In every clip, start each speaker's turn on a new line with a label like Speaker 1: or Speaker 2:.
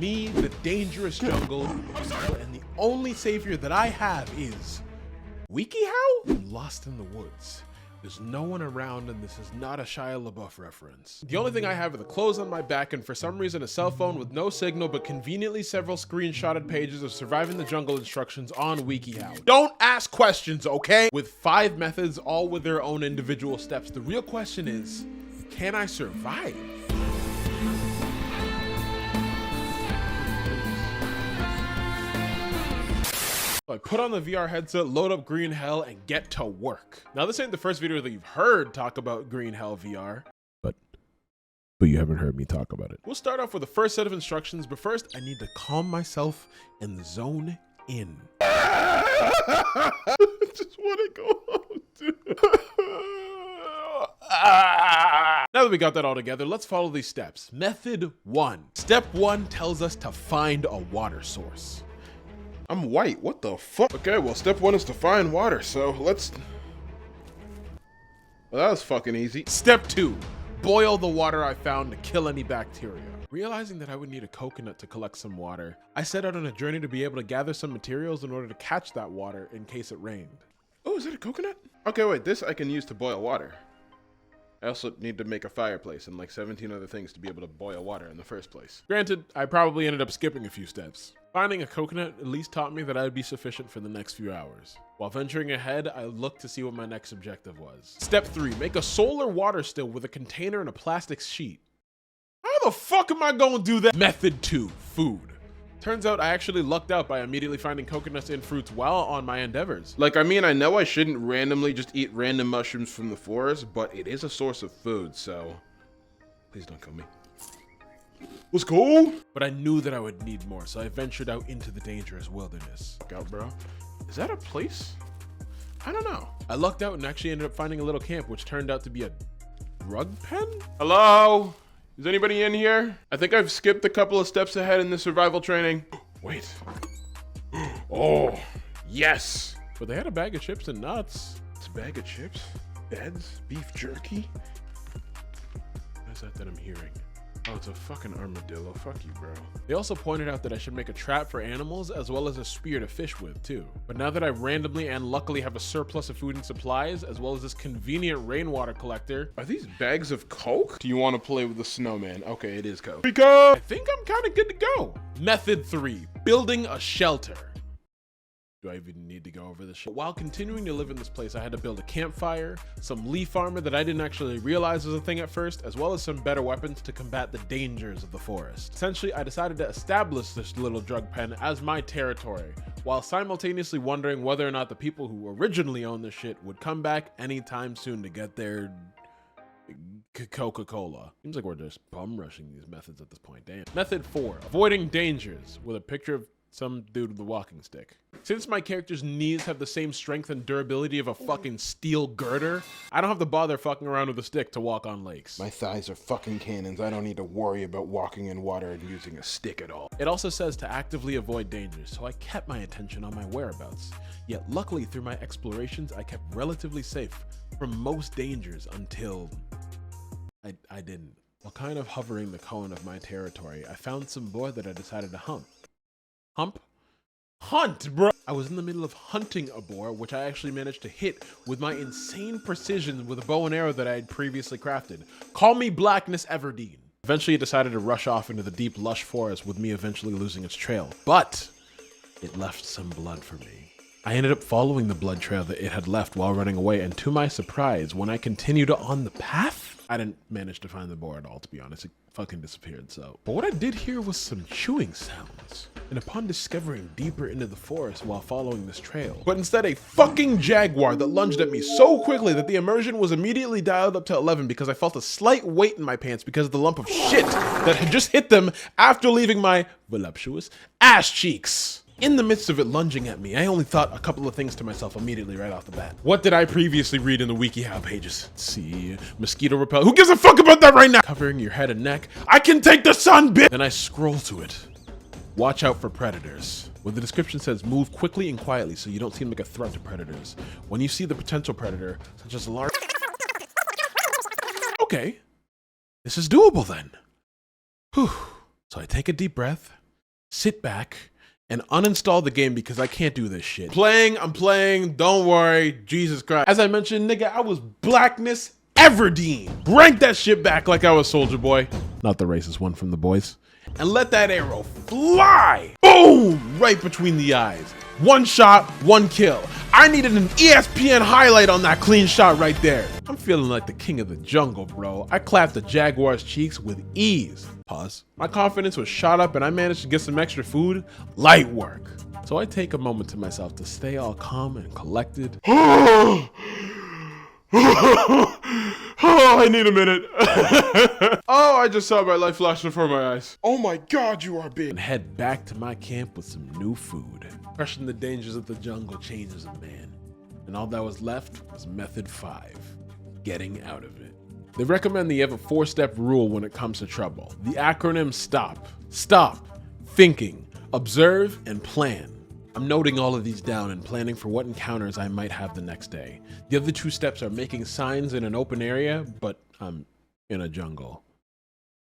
Speaker 1: Me, the dangerous jungle, and the only savior that I have is WikiHow? I'm lost in the woods. There's no one around, and this is not a Shia LaBeouf reference. The only thing I have are the clothes on my back and for some reason a cell phone with no signal but conveniently several screenshotted pages of surviving the jungle instructions on WikiHow. Don't ask questions, okay? With 5 methods, all with their own individual steps. The real question is, can I survive? So I put on the VR headset, load up Green Hell, and get to work. Now this ain't the first video that you've heard talk about Green Hell VR, but you haven't heard me talk about it. We'll start off with the first set of instructions, but first I need to calm myself and zone in. I just want to go home, dude. Now that we got that all together, let's follow these steps. Method 1. Step 1 tells us to find a water source. I'm white, what the fuck? Okay, well, step 1 is to find water, so let's... Well, that was fucking easy. Step 2, boil the water I found to kill any bacteria. Realizing that I would need a coconut to collect some water, I set out on a journey to be able to gather some materials in order to catch that water in case it rained. Oh, is that a coconut? Okay, wait, this I can use to boil water. I also need to make a fireplace and like 17 other things to be able to boil water in the first place. Granted, I probably ended up skipping a few steps. Finding a coconut at least taught me that I would be sufficient for the next few hours. While venturing ahead, I looked to see what my next objective was. Step 3, make a solar water still with a container and a plastic sheet. How the fuck am I gonna do that? Method 2, food. Turns out I actually lucked out by immediately finding coconuts and fruits while on my endeavors. Like, I mean, I know I shouldn't randomly just eat random mushrooms from the forest, but it is a source of food, so please don't kill me. Let's go! But I knew that I would need more, so I ventured out into the dangerous wilderness. Look out, bro. Is that a place? I don't know. I lucked out and actually ended up finding a little camp, which turned out to be a drug pen? Hello? Is anybody in here? I think I've skipped a couple of steps ahead in the survival training. Wait. Oh, yes. But they had a bag of chips and nuts. It's a bag of chips, beds, beef jerky. What is that I'm hearing? Oh, it's a fucking armadillo. Fuck you, bro. They also pointed out that I should make a trap for animals as well as a spear to fish with, too. But now that I randomly and luckily have a surplus of food and supplies, as well as this convenient rainwater collector. Are these bags of Coke? Do you want to play with the snowman? Okay, it is Coke. I think I'm kind of good to go. Method 3, building a shelter. Do I even need to go over this shit? While continuing to live in this place, I had to build a campfire, some leaf armor that I didn't actually realize was a thing at first, as well as some better weapons to combat the dangers of the forest. Essentially, I decided to establish this little drug pen as my territory, while simultaneously wondering whether or not the people who originally owned this shit would come back anytime soon to get their Coca-Cola. Seems like we're just bum rushing these methods at this point, damn. Method 4, avoiding dangers, with a picture of some dude with a walking stick. Since my character's knees have the same strength and durability of a fucking steel girder, I don't have to bother fucking around with a stick to walk on lakes.
Speaker 2: My thighs are fucking cannons. I don't need to worry about walking in water and using a stick at all.
Speaker 1: It also says to actively avoid dangers, so I kept my attention on my whereabouts. Yet luckily through my explorations, I kept relatively safe from most dangers until I didn't. While kind of hovering the cone of my territory, I found some boar that I decided to hunt. Hunt, bro! I was in the middle of hunting a boar, which I actually managed to hit with my insane precision with a bow and arrow that I had previously crafted. Call me Blackness Everdeen. Eventually it decided to rush off into the deep lush forest with me eventually losing its trail, but it left some blood for me. I ended up following the blood trail that it had left while running away, and to my surprise, when I continued on the path, I didn't manage to find the boar at all, to be honest. It fucking disappeared, so. But what I did hear was some chewing sounds. And upon discovering deeper into the forest while following this trail, but instead a fucking jaguar that lunged at me so quickly that the immersion was immediately dialed up to 11 because I felt a slight weight in my pants because of the lump of shit that had just hit them after leaving my voluptuous ass cheeks. In the midst of it lunging at me, I only thought a couple of things to myself immediately right off the bat. What did I previously read in the WikiHow pages? Let's see, mosquito repel. Who gives a fuck about that right now? Covering your head and neck. I can take the sun, bitch! Then I scroll to it. Watch out for predators. Where the description says move quickly and quietly so you don't seem like a threat to predators. When you see the potential predator, such as a large... Okay, this is doable then. Whew. So I take a deep breath, sit back, and uninstall the game because I can't do this shit. I'm playing, don't worry, Jesus Christ. As I mentioned, nigga, I was Blackness Everdeen. Rank that shit back like I was Soldier Boy. Not the racist one from The Boys. And let that arrow fly. Boom! Right between the eyes. One shot, one kill. I needed an ESPN highlight on that clean shot right there. I'm feeling like the king of the jungle, bro. I clapped the jaguar's cheeks with ease. Pause. My confidence was shot up and I managed to get some extra food. Light work. So I take a moment to myself to stay all calm and collected. Oh, I need a minute. Oh, I just saw my life flash before my eyes.
Speaker 2: Oh my God, you are big.
Speaker 1: And head back to my camp with some new food. Crushing the dangers of the jungle changes a man. And all that was left was method 5, getting out of it. They recommend that you have a 4-step rule when it comes to trouble. The acronym STOP. Stop, thinking, observe, and plan. I'm noting all of these down and planning for what encounters I might have the next day. The other 2 steps are making signs in an open area, but I'm in a jungle.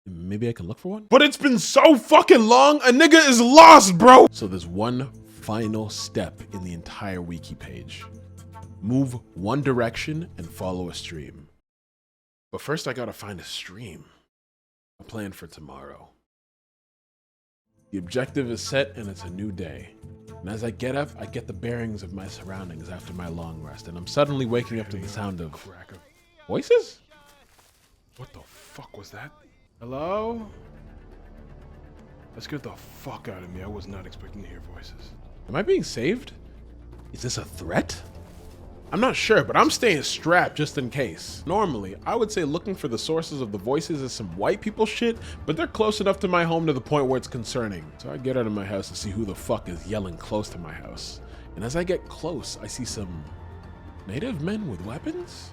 Speaker 1: Maybe I can look for one? But it's been so fucking long, a nigga is lost, bro! So there's one final step in the entire wiki page. Move one direction and follow a stream. But first I gotta find a stream. A plan for tomorrow. The objective is set and it's a new day. And as I get up, I get the bearings of my surroundings after my long rest, and I'm suddenly waking up to the sound of voices?
Speaker 2: What the fuck was that? Hello? That scared the fuck out of me. I was not expecting to hear voices.
Speaker 1: Am I being saved? Is this a threat? I'm not sure, but I'm staying strapped just in case. Normally, I would say looking for the sources of the voices is some white people shit, but they're close enough to my home to the point where it's concerning. So I get out of my house to see who the fuck is yelling close to my house. And as I get close, I see some native men with weapons?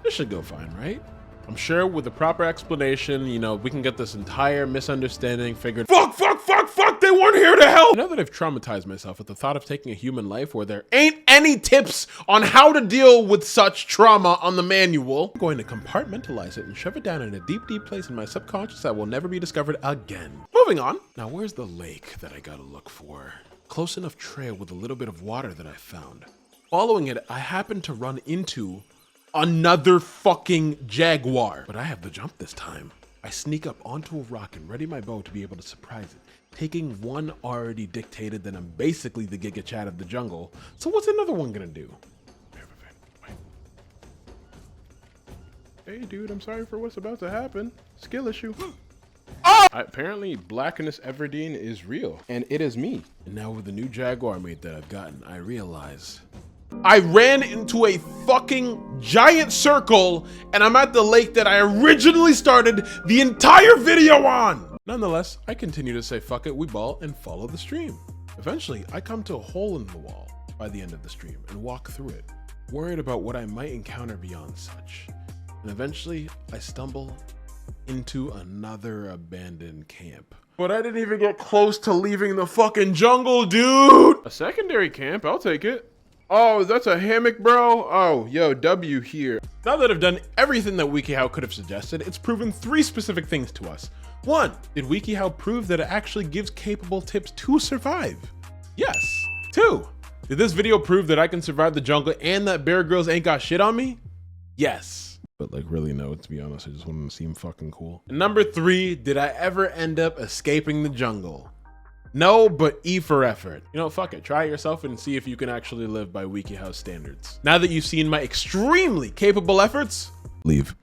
Speaker 1: This should go fine, right? I'm sure with the proper explanation, you know, we can get this entire misunderstanding figured. Fuck, they weren't here to help! Now that I've traumatized myself at the thought of taking a human life where there ain't any tips on how to deal with such trauma on the manual, I'm going to compartmentalize it and shove it down in a deep, deep place in my subconscious that will never be discovered again. Moving on. Now where's the lake that I gotta look for? Close enough trail with a little bit of water that I found. Following it, I happen to run into another fucking jaguar. But I have the jump this time. I sneak up onto a rock and ready my bow to be able to surprise it. Taking one already dictated that I'm basically the Giga Chad of the jungle. So what's another one gonna do?
Speaker 2: Hey dude, I'm sorry for what's about to happen. Skill issue. Apparently Blackness Everdeen is real, and it is me.
Speaker 1: And now with the new jaguar mate that I've gotten, I realize I ran into a fucking giant circle and I'm at the lake that I originally started the entire video on. Nonetheless, I continue to say fuck it, we ball, and follow the stream. Eventually, I come to a hole in the wall by the end of the stream and walk through it, worried about what I might encounter beyond such. And eventually, I stumble into another abandoned camp. But I didn't even get close to leaving the fucking jungle, dude!
Speaker 2: A secondary camp, I'll take it. Oh, that's a hammock, bro? Oh, yo, W here.
Speaker 1: Now that I've done everything that WikiHow could have suggested, it's proven 3 specific things to us. 1, did WikiHow prove that it actually gives capable tips to survive? Yes. 2, did this video prove that I can survive the jungle and that Bear Grylls ain't got shit on me? Yes. But like really no, to be honest, I just wanted to seem fucking cool. And number 3, did I ever end up escaping the jungle? No, but E for effort. You know, fuck it, try it yourself and see if you can actually live by WikiHow standards. Now that you've seen my extremely capable efforts, leave.